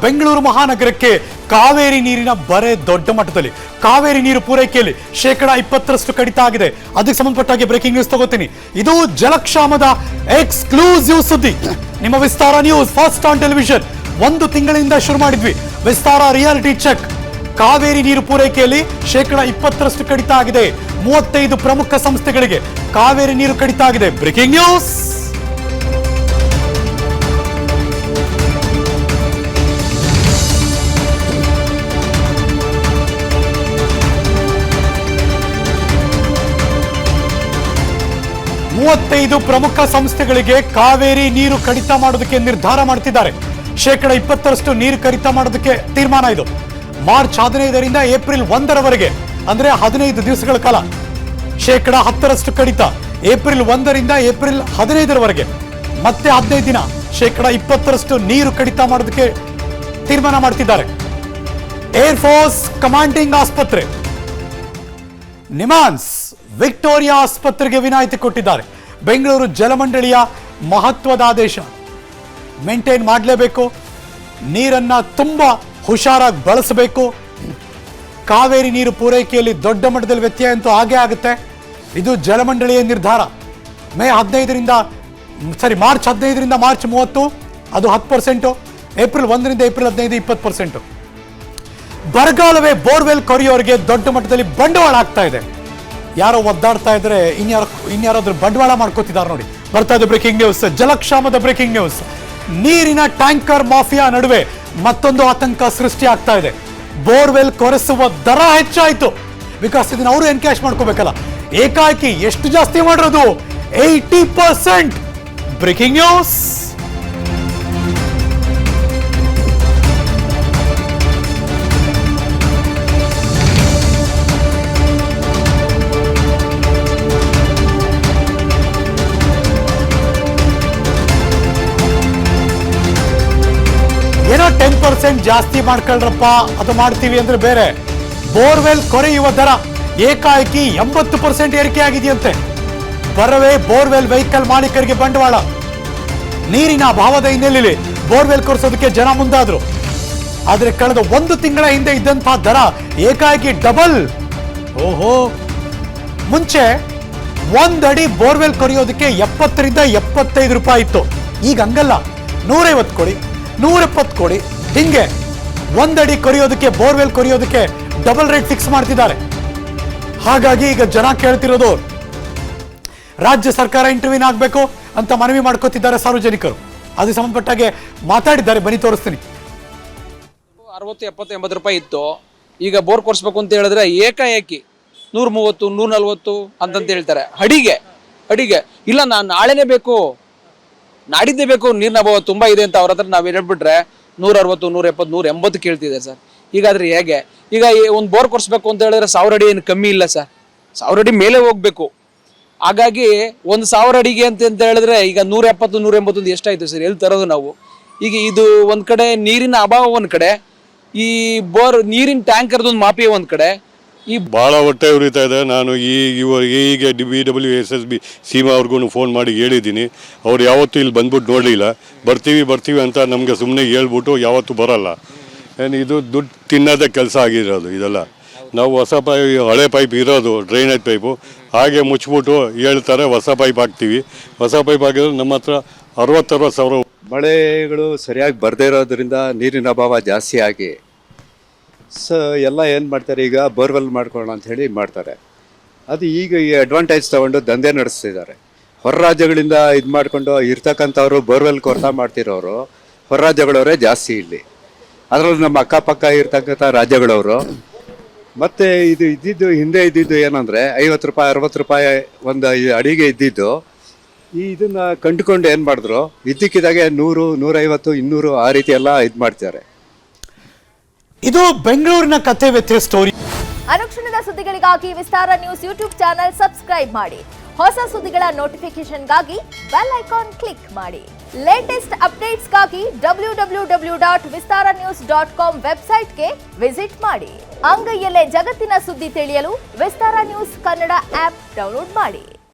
ಬೆಂಗಳೂರು ಮಹಾನಗರಕ್ಕೆ ಕಾವೇರಿ ನೀರಿನ ಬರೆ ದೊಡ್ಡ ಮಟ್ಟದಲ್ಲಿ ಕಾವೇರಿ ನೀರು ಪೂರೈಕೆಯಲ್ಲಿ 20% ಕಡಿತ ಆಗಿದೆ. ಅದಕ್ಕೆ ಸಂಬಂಧಪಟ್ಟಾಗಿ ಬ್ರೇಕಿಂಗ್ ನ್ಯೂಸ್ ತಗೋತೀನಿ. ಇದು ಜಲಕ್ಷಾಮದ ಎಕ್ಸ್ಕ್ಲೂಸಿವ್ ಸುದ್ದಿ. ನಿಮ್ಮ ವಿಸ್ತಾರ ನ್ಯೂಸ್ ಫಸ್ಟ್ ಆನ್ ಟೆಲಿವಿಷನ್. 1 ತಿಂಗಳಿಂದ ಶುರು ಮಾಡಿದ್ವಿ ವಿಸ್ತಾರ ರಿಯಾಲಿಟಿ ಚೆಕ್. ಕಾವೇರಿ ನೀರು ಪೂರೈಕೆಯಲ್ಲಿ 20% ಕಡಿತ ಆಗಿದೆ. 35 ಪ್ರಮುಖ ಸಂಸ್ಥೆಗಳಿಗೆ ಕಾವೇರಿ ನೀರು ಕಡಿತ ಆಗಿದೆ. Breaking news. ಮೂವತ್ತೈದು ಪ್ರಮುಖ ಸಂಸ್ಥೆಗಳಿಗೆ ಕಾವೇರಿ ನೀರು ಕಡಿತ ಮಾಡೋದಕ್ಕೆ ನಿರ್ಧಾರ ಮಾಡ್ತಿದ್ದಾರೆ. 20% ನೀರು ಕಡಿತ ಮಾಡೋದಕ್ಕೆ ತೀರ್ಮಾನ ಇದು. ಮಾರ್ಚ್ 15ರಿಂದ ಏಪ್ರಿಲ್ 1ರವರೆಗೆ ಅಂದ್ರೆ 15 ದಿವಸಗಳ ಕಾಲ 10% ಕಡಿತ. ಏಪ್ರಿಲ್ 1ರಿಂದ ಏಪ್ರಿಲ್ 15ರವರೆಗೆ ಮತ್ತೆ 15 ದಿನ 20% ನೀರು ಕಡಿತ ಮಾಡೋದಕ್ಕೆ ತೀರ್ಮಾನ ಮಾಡ್ತಿದ್ದಾರೆ. ಏರ್ ಫೋರ್ಸ್ ಕಮಾಂಡಿಂಗ್ ಆಸ್ಪತ್ರೆ ನಿಮಾನ್ಸ್ ವಿಕ್ಟೋರಿಯಾ ಆಸ್ಪತ್ರೆಗೆ ವಿನಾಯಿತಿ ಕೊಟ್ಟಿದ್ದಾರೆ. ಬೆಂಗಳೂರು ಜಲಮಂಡಳಿಯ ಮಹತ್ವದ ಆದೇಶ. ಮೇಂಟೈನ್ ಮಾಡಲೇಬೇಕು, ನೀರನ್ನ ತುಂಬಾ ಹುಷಾರಾಗಿ ಬಳಸಬೇಕು. ಕಾವೇರಿ ನೀರು ಪೂರೈಕೆಯಲ್ಲಿ ದೊಡ್ಡ ಮಟ್ಟದಲ್ಲಿ ವ್ಯತ್ಯಯ ಅಂತೂ ಆಗೇ ಆಗುತ್ತೆ. ಇದು ಜಲಮಂಡಳಿಯ ನಿರ್ಧಾರ. ಮಾರ್ಚ್ 15ರಿಂದ ಮಾರ್ಚ್ 30 ಅದು 10%, ಏಪ್ರಿಲ್ 1ರಿಂದ ಏಪ್ರಿಲ್ 15 20%. ಬರಗಾಲವೇ ಬೋರ್ವೆಲ್ ಕೊರೆಯೋರಿಗೆ ದೊಡ್ಡ ಮಟ್ಟದಲ್ಲಿ ಬಂಡವಾಳ ಆಗ್ತಾ ಇದೆ. ಯಾರೋ ಒದ್ದಾಡ್ತಾ ಇದ್ರೆ ಇನ್ಯಾರಾದ್ರೂ ಬಂಡವಾಳ ಮಾಡ್ಕೋತಿದ್ದಾರೆ ನೋಡಿ. ಬರ್ತಾ ಇದೆ ಬ್ರೇಕಿಂಗ್ ನ್ಯೂಸ್, ಜಲಕ್ಷಾಮದ ಬ್ರೇಕಿಂಗ್ ನ್ಯೂಸ್. ನೀರಿನ ಟ್ಯಾಂಕರ್ ಮಾಫಿಯಾ ನಡುವೆ ಮತ್ತೊಂದು ಆತಂಕ ಸೃಷ್ಟಿ ಆಗ್ತಾ ಇದೆ. ಬೋರ್ವೆಲ್ ಕೊರೆಸುವ ದರ ಹೆಚ್ಚಾಯಿತು. ಬಿಕಾಸ್ ಇದನ್ನ ಅವರು ಎನ್ಕ್ಯಾಶ್ ಮಾಡ್ಕೋಬೇಕಲ್ಲ. ಏಕಾಏಕಿ ಎಷ್ಟು ಜಾಸ್ತಿ ಮಾಡಿರೋದು? 80%. Breaking news. ಏನೋ 10% ಜಾಸ್ತಿ ಮಾಡ್ಕೊಳ್ರಪ್ಪ, ಅದು ಮಾಡ್ತೀವಿ ಅಂದ್ರೆ ಬೇರೆ. ಬೋರ್ವೆಲ್ ಕೊರೆಯುವ ದರ ಏಕಾಏಕಿ 80% ಏರಿಕೆ ಆಗಿದೆಯಂತೆ. ಬರವೇ ಬೋರ್ವೆಲ್ ವೆಹಿಕಲ್ ಮಾಲೀಕರಿಗೆ ಬಂಡವಾಳ. ನೀರಿನ ಅಭಾವದ ಹಿನ್ನೆಲೆಯಲ್ಲಿ ಬೋರ್ವೆಲ್ ಕೊರೆಸೋದಕ್ಕೆ ಜನ ಮುಂದಾದ್ರು. ಆದ್ರೆ ಕಳೆದ 1 ತಿಂಗಳ ಹಿಂದೆ ಇದ್ದಂತಹ ದರ ಏಕಾಏಕಿ ಡಬಲ್. ಓಹೋ, ಮುಂಚೆ 1 ಅಡಿ ಬೋರ್ವೆಲ್ ಕೊರೆಯೋದಕ್ಕೆ 70ರಿಂದ 75 ರೂಪಾಯಿ ಇತ್ತು. ಈಗ ಹಂಗಲ್ಲ, 150 ಕೊಡಿ, 170 ಕೊಡಿ. ಹಿಂಗೆ 1 ಅಡಿ ಕೊರೆಯೋದಕ್ಕೆ, ಬೋರ್ವೆಲ್ ಕೊರೆಯೋದಕ್ಕೆ ಡಬಲ್ ರೇಟ್ ಫಿಕ್ಸ್ ಮಾಡ್ತಿದ್ದಾರೆ. ಹಾಗಾಗಿ ಈಗ ಜನ ಕೇಳ್ತಿರೋದು ರಾಜ್ಯ ಸರ್ಕಾರ ಇಂಟರ್ವ್ಯೂನ್ ಆಗಬೇಕು ಅಂತ ಮನವಿ ಮಾಡ್ಕೋತಿದ್ದಾರೆ ಸಾರ್ವಜನಿಕರು. ಅದು ಸಂಬಂಧಪಟ್ಟಾಗೆ ಮಾತಾಡಿದ್ದಾರೆ, ಬನ್ನಿ ತೋರಿಸ್ತೀನಿ. 60, 70, 80 ರೂಪಾಯಿ ಇತ್ತು. ಈಗ ಬೋರ್ ಕೊರ್ಸ್ಬೇಕು ಅಂತ ಹೇಳಿದ್ರೆ ಏಕಾಏಕಿ 130, 140 ಅಂತಂತ ಹೇಳ್ತಾರೆ. ಅಡಿಗೆ ಇಲ್ಲ, ನಾನು ನಾಳೆನೇ ಬೇಕು, ನಾಡಿದ್ದೇ ಬೇಕು, ನೀರಿನ ಅಭಾವ ತುಂಬ ಇದೆ ಅಂತ ಅವ್ರ ಹತ್ರ ನಾವು ಹೇಳ್ಬಿಟ್ರೆ 160, 170, 180 ಕೇಳ್ತಿದೆ ಸರ್. ಹೀಗಾದ್ರೆ ಹೇಗೆ? ಈಗ ಒಂದು ಬೋರ್ ಕೊರ್ಸ್ಬೇಕು ಅಂತ ಹೇಳಿದ್ರೆ 1000 ಅಡಿ ಏನು ಕಮ್ಮಿ ಇಲ್ಲ ಸರ್, 1000 ಅಡಿ ಮೇಲೆ ಹೋಗ್ಬೇಕು. ಹಾಗಾಗಿ 1000 ಅಡಿಗೆ ಅಂತ ಹೇಳಿದ್ರೆ ಈಗ 170, 180 ಎಷ್ಟಾಯ್ತು ಸರ್? ಎಲ್ಲಿ ತರೋದು ನಾವು? ಈಗ ಇದು ಒಂದ್ ಕಡೆ ನೀರಿನ ಅಭಾವ, ಒಂದ್ ಕಡೆ ಈ ಬೋರ್ ನೀರಿನ ಟ್ಯಾಂಕರ್ದೊಂದು ಮಾಫಿಯಾ ಒಂದ್ ಕಡೆ. ಈ ಭಾಳ ಹೊಟ್ಟೆ ಉರಿತಾ ಇದೆ. ನಾನು ಈಗ BWSSB ಸೀಮಾ ಅವ್ರಿಗೂ ಫೋನ್ ಮಾಡಿ ಹೇಳಿದ್ದೀನಿ. ಅವ್ರು ಯಾವತ್ತೂ ಇಲ್ಲಿ ಬಂದ್ಬಿಟ್ಟು ನೋಡಲಿಲ್ಲ. ಬರ್ತೀವಿ ಅಂತ ನಮಗೆ ಸುಮ್ಮನೆ ಹೇಳ್ಬಿಟ್ಟು ಯಾವತ್ತೂ ಬರಲ್ಲ. ಇದು ದುಡ್ಡು ತಿನ್ನೋದೇ ಕೆಲಸ ಆಗಿರೋದು ಇದೆಲ್ಲ. ನಾವು ಹೊಸ ಹಳೆ ಪೈಪ್ ಇರೋದು ಡ್ರೈನೇಜ್ ಪೈಪು ಹಾಗೆ ಮುಚ್ಚಿಬಿಟ್ಟು ಹೇಳ್ತಾರೆ ಹೊಸ ಪೈಪ್ ಹಾಕ್ತೀವಿ. ಹೊಸ ಪೈಪ್ ಹಾಕಿದ್ರೆ ನಮ್ಮ ಹತ್ರ 60 ಸಾವಿರ. ಮಳೆಗಳು ಸರಿಯಾಗಿ ಬರದೇ ಇರೋದ್ರಿಂದ ನೀರಿನ ಅಭಾವ ಜಾಸ್ತಿ ಆಗಿ ಎಲ್ಲ ಏನು ಮಾಡ್ತಾರೆ, ಈಗ ಬೋರ್ವೆಲ್ ಮಾಡ್ಕೊಳ್ಳೋಣ ಅಂತ ಹೇಳಿ ಮಾಡ್ತಾರೆ. ಅದು ಈಗ ಈ ಅಡ್ವಾಂಟೇಜ್ ತೊಗೊಂಡು ದಂಧೆ ನಡೆಸ್ತಿದ್ದಾರೆ. ಹೊರ ರಾಜ್ಯಗಳಿಂದ ಇದು ಮಾಡಿಕೊಂಡು ಇರ್ತಕ್ಕಂಥವ್ರು ಬೋರ್ವೆಲ್ ಕೊರತಾ ಮಾಡ್ತಿರೋರು ಹೊರ ರಾಜ್ಯಗಳವರೇ ಜಾಸ್ತಿ ಇಲ್ಲಿ. ಅದರಲ್ಲಿ ನಮ್ಮ ಅಕ್ಕಪಕ್ಕ ಇರ್ತಕ್ಕಂಥ ರಾಜ್ಯಗಳವರು. ಮತ್ತು ಇದು ಹಿಂದೆ ಇದ್ದಿದ್ದು ಏನಂದರೆ 50 ರೂಪಾಯಿ 60 ರೂಪಾಯಿ ಒಂದು ಅಡಿಗೆ ಇದ್ದಿದ್ದು. ಇದನ್ನು ಕಂಡುಕೊಂಡು ಏನು ಮಾಡಿದ್ರು, ಇದ್ದಕ್ಕಿದ್ದಾಗೆ 100, 150, 200 ಆ ರೀತಿ ಎಲ್ಲ ಇದು ಮಾಡ್ತಾರೆ. ಇದು ಬೆಂಗಳೂರಿನ ಕಥೆ ವ್ಯತ್ಯ ಸ್ಟೋರಿ. ಅನುಕ್ಷಣದ ಸುದ್ದಿಗಳಿಗಾಗಿ ವಿಸ್ತಾರ ನ್ಯೂಸ್ ಯೂಟ್ಯೂಬ್ ಚಾನೆಲ್ ಸಬ್ಸ್ಕ್ರೈಬ್ ಮಾಡಿ. ಹೊಸ ಸುದ್ದಿಗಳ ನೋಟಿಫಿಕೇಶನ್ಗಾಗಿ ಬೆಲ್ ಐಕಾನ್ ಕ್ಲಿಕ್ ಮಾಡಿ. ಲೇಟೆಸ್ಟ್ ಅಪ್ಡೇಟ್ಸ್ಗಾಗಿ www.vistaranews.com ವೆಬ್ಸೈಟ್ಗೆ ವಿಸಿಟ್ ಮಾಡಿ. ಅಂಗೈಯಲ್ಲೇ ಜಗತ್ತಿನ ಸುದ್ದಿ ತಿಳಿಯಲು ವಿಸ್ತಾರ ನ್ಯೂಸ್ ಕನ್ನಡ ಆಪ್ ಡೌನ್ಲೋಡ್ ಮಾಡಿ.